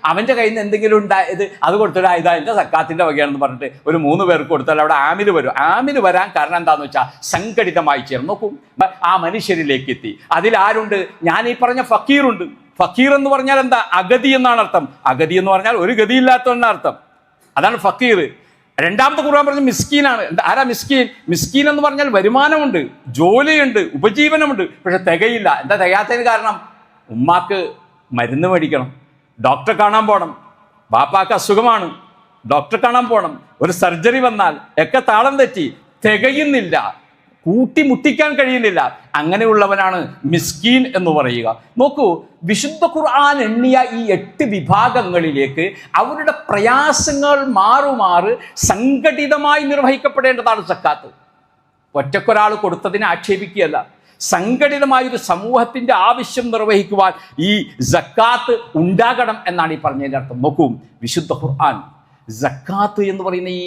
അവൻ്റെ കയ്യിൽ നിന്ന് എന്തെങ്കിലും ഉണ്ടായത് അത് കൊടുത്തിട്ട് ഇതാ എൻ്റെ സക്കാത്തിൻ്റെ വകയാണെന്ന് പറഞ്ഞിട്ട് ഒരു 3 പേർക്ക് കൊടുത്താൽ അവിടെ ആമിൽ വരും. ആമിൽ വരാൻ കാരണം എന്താണെന്ന് വെച്ചാൽ സംഘടിതമായി ചേർന്ന് നോക്കും, ആ മനുഷ്യരിലേക്ക് എത്തി. അതിലാരുണ്ട്? ഞാൻ ഈ പറഞ്ഞ ഫക്കീറുണ്ട്. ഫക്കീർ എന്ന് പറഞ്ഞാൽ എന്താ? അഗതി എന്നാണ് അർത്ഥം. അഗതി എന്ന് പറഞ്ഞാൽ ഒരു ഗതിയില്ലാത്തവൻ്റെ അർത്ഥം. അതാണ് ഫക്കീർ. രണ്ടാമത്തെ ഖുർആൻ പറഞ്ഞ മിസ്കീനാണ്. ആരാ മിസ്കീൻ? മിസ്കീൻ എന്ന് പറഞ്ഞാൽ വരുമാനമുണ്ട്, ജോലിയുണ്ട്, ഉപജീവനമുണ്ട്, പക്ഷെ തികയില്ല. എന്താ തികയാത്തതിന് കാരണം? ഉമ്മാക്ക് മരുന്ന് മേടിക്കണം, ഡോക്ടറെ കാണാൻ പോകണം, ബാപ്പാക്ക് അസുഖമാണ്, ഡോക്ടറെ കാണാൻ പോകണം, ഒരു സർജറി വന്നാൽ ഒക്കെ താളം തെറ്റി, തികയുന്നില്ല, കൂട്ടിമുട്ടിക്കാൻ കഴിയുന്നില്ല. അങ്ങനെയുള്ളവനാണ് മിസ്കീൻ എന്ന് പറയുക. നോക്കൂ, വിശുദ്ധ ഖുർആൻ എണ്ണിയ ഈ 8 വിഭാഗങ്ങളിലേക്ക് അവരുടെ പ്രയാസങ്ങൾ മാറുമാറ് സംഘടിതമായി നിർവഹിക്കപ്പെടേണ്ടതാണ് സക്കാത്ത്. ഒറ്റക്കൊരാൾ കൊടുത്തതിനെ ആക്ഷേപിക്കുകയല്ല, സംഘടിതമായൊരു സമൂഹത്തിൻ്റെ ആവശ്യം നിർവഹിക്കുവാൻ ഈ സക്കാത്ത് ഉണ്ടാകണം എന്നാണ് ഈ പറഞ്ഞതിൻ്റെ അർത്ഥം. നോക്കൂ, വിശുദ്ധ ഖുർആൻ സക്കാത്ത് എന്ന് പറയുന്ന ഈ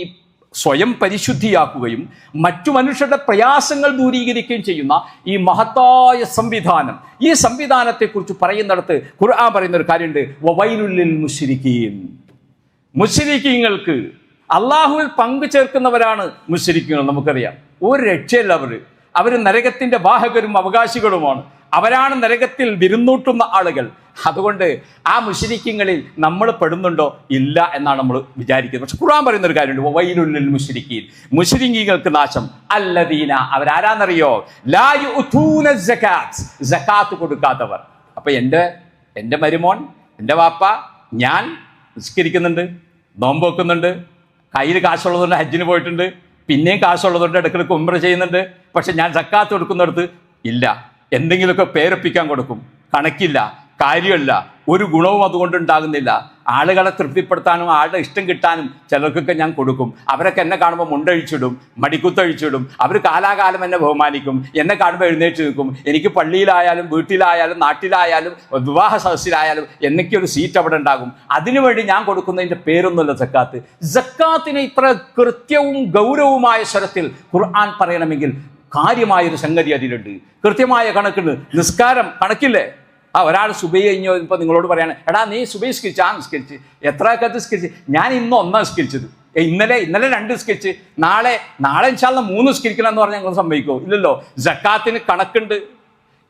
സ്വയം പരിശുദ്ധിയാക്കുകയും മറ്റു മനുഷ്യരുടെ പ്രയാസങ്ങൾ ദൂരീകരിക്കുകയും ചെയ്യുന്ന ഈ മഹത്തായ സംവിധാനം, ഈ സംവിധാനത്തെക്കുറിച്ച് പറയുന്നിടത്ത് ഖുർആൻ പറയുന്ന ഒരു കാര്യമുണ്ട്, വവൈലുൽ ലിൽ മുശ്രിക്കീൻ. മുശ്രിക്കീങ്ങൾക്ക്, അള്ളാഹുവിൽ പങ്കു ചേർക്കുന്നവരാണ് മുശ്രിക്കീങ്ങൾ. നമുക്കറിയാം, ഒരു രക്ഷയല്ല. അവർ നരകത്തിൻ്റെ വാഹകരും അവകാശികളുമാണ്. അവരാണ് നരകത്തിൽ വിരുന്നൂട്ടുന്ന ആളുകൾ. അതുകൊണ്ട് ആ മുശ്രിക്കീങ്ങളിൽ നമ്മൾ പെടുന്നുണ്ടോ? ഇല്ല എന്നാണ് നമ്മൾ വിചാരിക്കുന്നത്. പക്ഷെ ഖുർആൻ പറയുന്ന ഒരു കാര്യമുണ്ട്, വവൈലുൽ ലിൽ മുശ്രിക്കീൻ. മുശ്രിക്കീങ്ങൾക്ക് നാശം. അല്ലദീന, അവരാരാന്നറിയോ? ലാ യുഅ്തൂന സകാത്ത്, സകാത്ത് കൊടുക്കാത്തവർ. അപ്പൊ എൻ്റെ മരുമോൻ, എൻ്റെ വാപ്പ, ഞാൻ നിസ്കരിക്കുന്നുണ്ട്, നോമ്പ് വെക്കുന്നുണ്ട്, കയ്യിൽ കാശുള്ളതുകൊണ്ട് ഹജ്ജിന് പോയിട്ടുണ്ട്, പിന്നെയും കാശുള്ളതുകൊണ്ട് ഇടയ്ക്കിടയ്ക്ക് ഉംറ ചെയ്യുന്നുണ്ട്, പക്ഷെ ഞാൻ സക്കാത്ത് കൊടുക്കുന്നിടത്ത് ഇല്ല. എന്തെങ്കിലുമൊക്കെ പേരൊപ്പിക്കാൻ കൊടുക്കും, കണക്കില്ല, കാര്യമല്ല, ഒരു ഗുണവും അതുകൊണ്ട് ഉണ്ടാകുന്നില്ല. ആളുകളെ തൃപ്തിപ്പെടുത്താനും ആളുടെ ഇഷ്ടം കിട്ടാനും ചിലർക്കൊക്കെ ഞാൻ കൊടുക്കും. അവരൊക്കെ എന്നെ കാണുമ്പോൾ മുണ്ടഴിച്ചിടും, മടിക്കുത്തഴിച്ചിടും. അവർ കാലാകാലം എന്നെ ബഹുമാനിക്കും, എന്നെ കാണുമ്പോൾ എഴുന്നേറ്റ് നിൽക്കും. എനിക്ക് പള്ളിയിലായാലും വീട്ടിലായാലും നാട്ടിലായാലും വിവാഹ സദസ്സിലായാലും എന്നൊക്കെയൊരു സീറ്റ് അവിടെ ഉണ്ടാകും. അതിനുവേണ്ടി ഞാൻ കൊടുക്കുന്നതിൻ്റെ പേരൊന്നുമല്ല സക്കാത്ത്. സക്കാത്തിനെ ഇത്ര കൃത്യവും ഗൗരവമായ സ്വരത്തിൽ ഖുർആൻ പറയണമെങ്കിൽ കാര്യമായൊരു സംഗതി അതിലുണ്ട്, കൃത്യമായ കണക്കുണ്ട്. നിസ്കാരം കണക്കില്ലേ? ഒരാൾ സുബൈ കഴിഞ്ഞോ, ഇപ്പോൾ നിങ്ങളോട് പറയാണ്, എടാ നീ സുബൈ സ്കരിച്ച്, നിസ്കരിച്ച്, എത്ര കാലത്ത് സ്കരിച്ച്? ഞാൻ ഇന്ന് 1 സ്കരിച്ചത്, ഇന്നലെ 2 സ്കരിച്ച്, നാളെ ഇൻഷാ അല്ലാഹ് 3 സ്കരിക്കണം എന്ന് പറഞ്ഞാൽ നിങ്ങൾ സമ്മതിക്കുമോ? ഇല്ലല്ലോ. സക്കാത്തിന് കണക്കുണ്ട്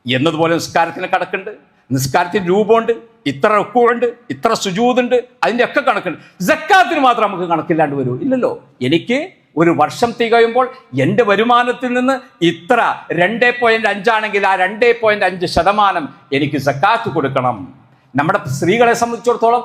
എന്നതുപോലെ നിസ്കാരത്തിന് കണക്കുണ്ട്. നിസ്കാരത്തിന് രൂപമുണ്ട്, ഇത്ര റുക്കൂഉണ്ട്, ഇത്ര സുജൂദുണ്ട്, അതിൻ്റെ ഒക്കെ കണക്കുണ്ട്. സക്കാത്തിന് മാത്രം നമുക്ക് കണക്കില്ലാണ്ട് വരുമോ? ഇല്ലല്ലോ. എനിക്ക് ഒരു വർഷം തികയുമ്പോൾ എൻ്റെ വരുമാനത്തിൽ നിന്ന് ഇത്ര 2.5 ആണെങ്കിൽ ആ 2.5% എനിക്ക് സക്കാത്ത് കൊടുക്കണം. നമ്മുടെ സ്ത്രീകളെ സംബന്ധിച്ചിടത്തോളം